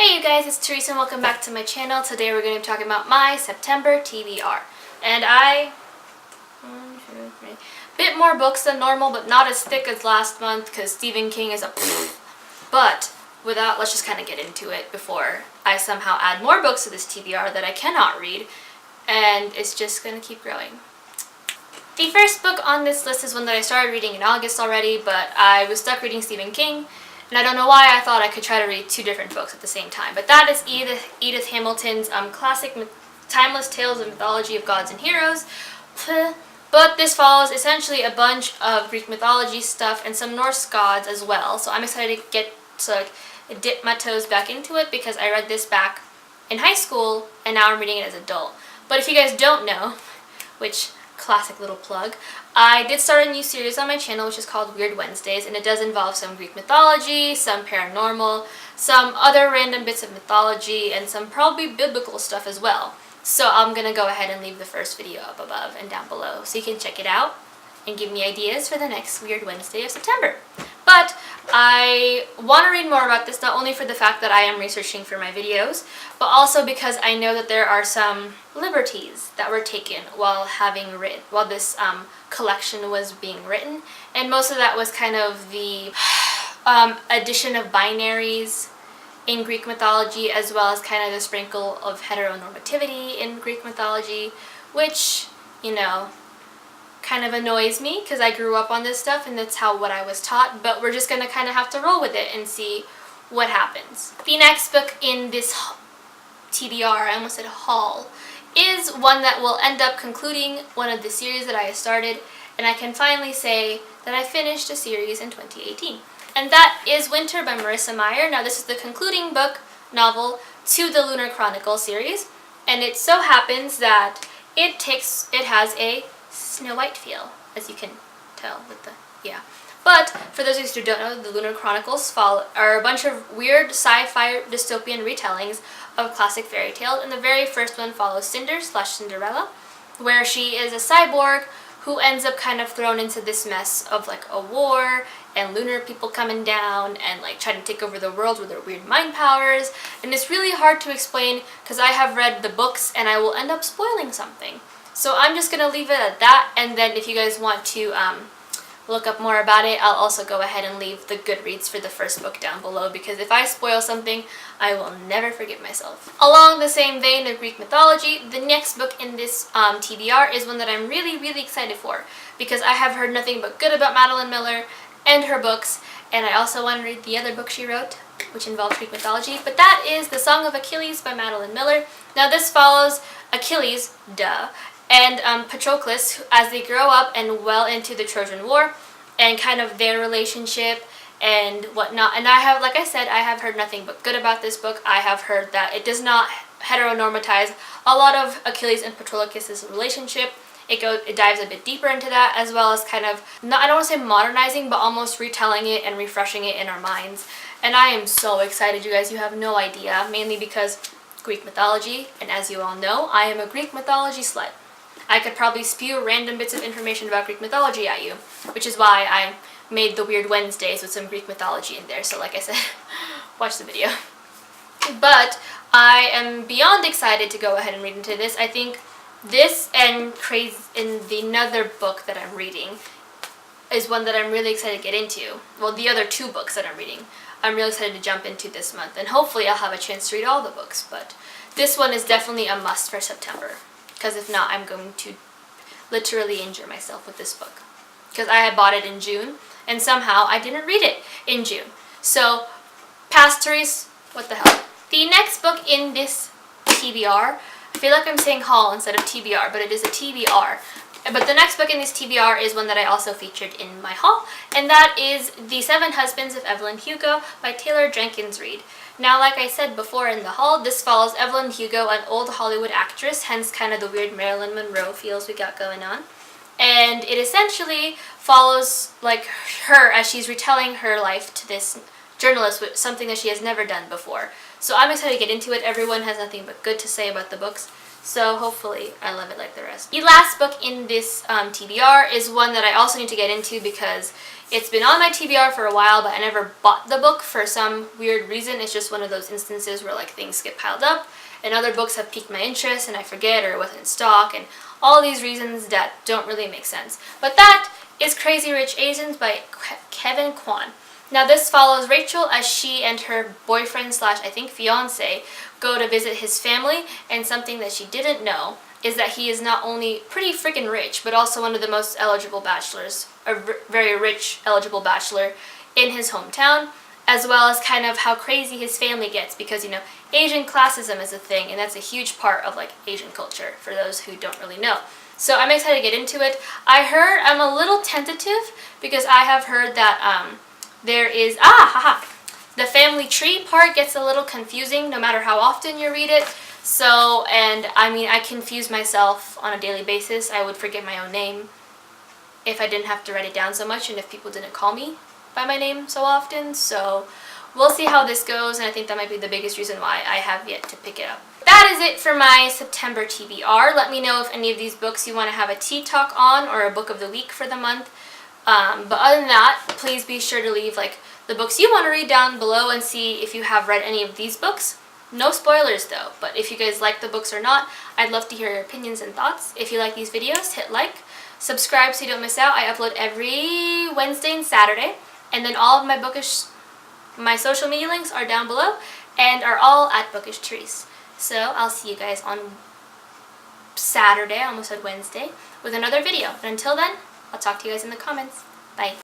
Hey you guys, it's Teresa and welcome back to my channel. Today we're going to be talking about my September TBR. And bit more books than normal, but not as thick as last month because Stephen King is a But let's just kind of get into it before I somehow add more books to this TBR that I cannot read, and it's just going to keep growing. The first book on this list is one that I started reading in August already, but I was stuck reading Stephen King. And I don't know why I thought I could try to read two different books at the same time. But that is Edith Hamilton's classic timeless tales of mythology of gods and heroes. But this follows essentially a bunch of Greek mythology stuff and some Norse gods as well. So I'm excited to dip my toes back into it because I read this back in high school and now I'm reading it as an adult. But if you guys don't know, which classic little plug, I did start a new series on my channel which is called Weird Wednesdays, and it does involve some Greek mythology, some paranormal, some other random bits of mythology, and some probably biblical stuff as well. So I'm gonna go ahead and leave the first video up above and down below so you can check it out and give me ideas for the next Weird Wednesday of September. But I want to read more about this, not only for the fact that I am researching for my videos, but also because I know that there are some liberties that were taken while this collection was being written, and most of that was kind of the addition of binaries in Greek mythology, as well as kind of the sprinkle of heteronormativity in Greek mythology, which, you know, kind of annoys me because I grew up on this stuff and that's what I was taught, but we're just going to kind of have to roll with it and see what happens. The next book in this TBR, I almost said haul, is one that will end up concluding one of the series that I started, and I can finally say that I finished a series in 2018. And that is Winter by Marissa Meyer. Now this is the concluding novel to the Lunar Chronicle series, and it so happens that it has a Snow White feel, as you can tell with But for those of you who don't know, the Lunar Chronicles are a bunch of weird sci-fi dystopian retellings of classic fairy tales, and the very first one follows Cinderella, where she is a cyborg who ends up kind of thrown into this mess of like a war and lunar people coming down and like trying to take over the world with their weird mind powers, and it's really hard to explain because I have read the books and I will end up spoiling something. So I'm just going to leave it at that, and then if you guys want to look up more about it, I'll also go ahead and leave the Goodreads for the first book down below, because if I spoil something, I will never forgive myself. Along the same vein of Greek mythology, the next book in this TBR is one that I'm really, really excited for, because I have heard nothing but good about Madeline Miller and her books, and I also want to read the other book she wrote, which involves Greek mythology, but that is The Song of Achilles by Madeline Miller. Now this follows Achilles, and Patroclus as they grow up and well into the Trojan War and kind of their relationship and whatnot. And I have, like I said, I have heard nothing but good about this book. I have heard that it does not heteronormatize a lot of Achilles and Patroclus' relationship. It dives a bit deeper into that, as well as kind of, I don't want to say modernizing, but almost retelling it and refreshing it in our minds. And I am so excited, you guys. You have no idea, mainly because Greek mythology, and as you all know, I am a Greek mythology slut. I could probably spew random bits of information about Greek mythology at you, which is why I made the Weird Wednesdays with some Greek mythology in there. So like I said, watch the video. But I am beyond excited to go ahead and read into this. I think this and another book that I'm reading is one that I'm really excited to get into. Well, the other two books that I'm reading, I'm really excited to jump into this month, and hopefully I'll have a chance to read all the books. But this one is definitely a must for September, because if not, I'm going to literally injure myself with this book. Because I had bought it in June, and somehow I didn't read it in June. So, pass, Therese, what the hell. The next book in this TBR, I feel like I'm saying haul instead of TBR, but it is a TBR. But the next book in this TBR is one that I also featured in my haul, and that is The Seven Husbands of Evelyn Hugo by Taylor Jenkins Reid. Now, like I said before in the haul, this follows Evelyn Hugo, an old Hollywood actress, hence kind of the weird Marilyn Monroe feels we got going on. And it essentially follows like her as she's retelling her life to this journalist, with something that she has never done before. So I'm excited to get into it. Everyone has nothing but good to say about the books. So hopefully I love it like the rest. The last book in this TBR is one that I also need to get into because it's been on my TBR for a while, but I never bought the book for some weird reason. It's just one of those instances where like things get piled up and other books have piqued my interest and I forget or it wasn't in stock and all these reasons that don't really make sense. But that is Crazy Rich Asians by Kevin Kwan. Now this follows Rachel as she and her boyfriend slash I think fiance go to visit his family, and something that she didn't know is that he is not only pretty freaking rich but also one of the most eligible bachelors, a very rich eligible bachelor in his hometown, as well as kind of how crazy his family gets because, you know, Asian classism is a thing and that's a huge part of like Asian culture for those who don't really know. So I'm excited to get into it. I'm a little tentative because I have heard that there is, the family tree part gets a little confusing no matter how often you read it. So, and I mean, I confuse myself on a daily basis. I would forget my own name if I didn't have to write it down so much and if people didn't call me by my name so often. So we'll see how this goes, and I think that might be the biggest reason why I have yet to pick it up. That is it for my September TBR. Let me know if any of these books you want to have a tea talk on or a book of the week for the month. But other than that, please be sure to leave like the books you want to read down below and see if you have read any of these books. No spoilers though, but if you guys like the books or not, I'd love to hear your opinions and thoughts. If you like these videos, hit like, subscribe so you don't miss out. I upload every Wednesday and Saturday, and then all of my social media links are down below and are all at Bookish Trees. So I'll see you guys on Saturday, I almost said Wednesday, with another video. But until then, I'll talk to you guys in the comments. Bye.